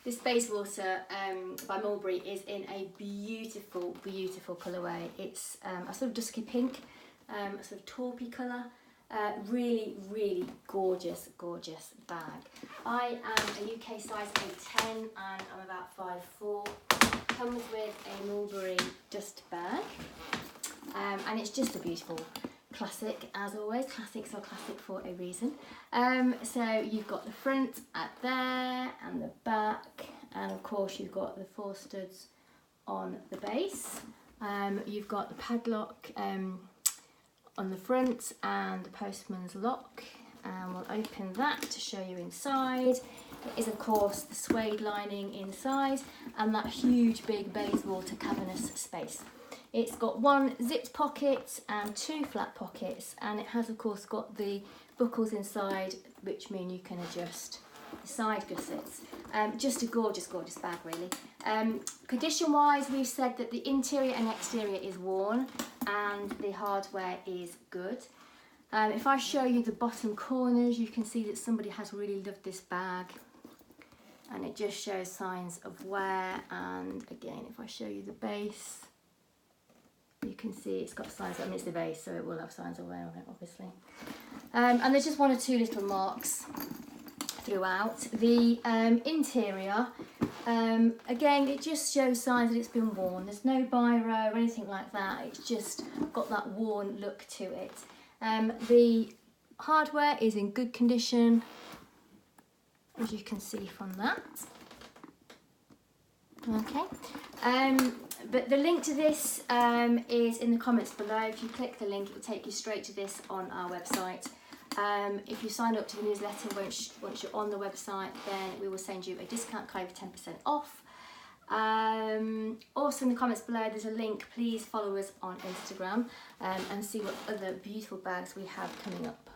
This Bayswater by Mulberry is in a beautiful, beautiful colourway. It's a sort of dusky pink, a sort of taupey colour. Really, really gorgeous, gorgeous bag. I am a UK size 10 and I'm about 5'4". Comes with a Mulberry dust bag, and it's just a beautiful classic, as always. Classics are classic for a reason. So you've got the front at there and the back, and of course you've got the 4 studs on the base. You've got the padlock on the front and the postman's lock, and we'll open that to show you inside. It is of course the suede lining inside and that huge big Bayswater cavernous space. It's got 1 zipped pocket and 2 flat pockets, and it has of course got the buckles inside, which mean you can adjust the side gussets. Just a gorgeous, gorgeous bag really. Condition wise, we've said that the interior and exterior is worn and the hardware is good. If I show you the bottom corners, you can see that somebody has really loved this bag, and it just shows signs of wear. And again, if I show you the base, you can see it's got signs. I mean, it's the base, so it will have signs of wear on it, obviously. And there's just 1 or 2 little marks throughout. The interior, again, it just shows signs that it's been worn. There's no biro or anything like that. It's just got that worn look to it. The hardware is in good condition, as you can see from that. Okay. But the link to this is in the comments below. If you click the link, it will take you straight to this on our website. If you sign up to the newsletter once you're on the website, then we will send you a discount code for 10% off. Also in the comments below there's a link. Please follow us on Instagram and see what other beautiful bags we have coming up.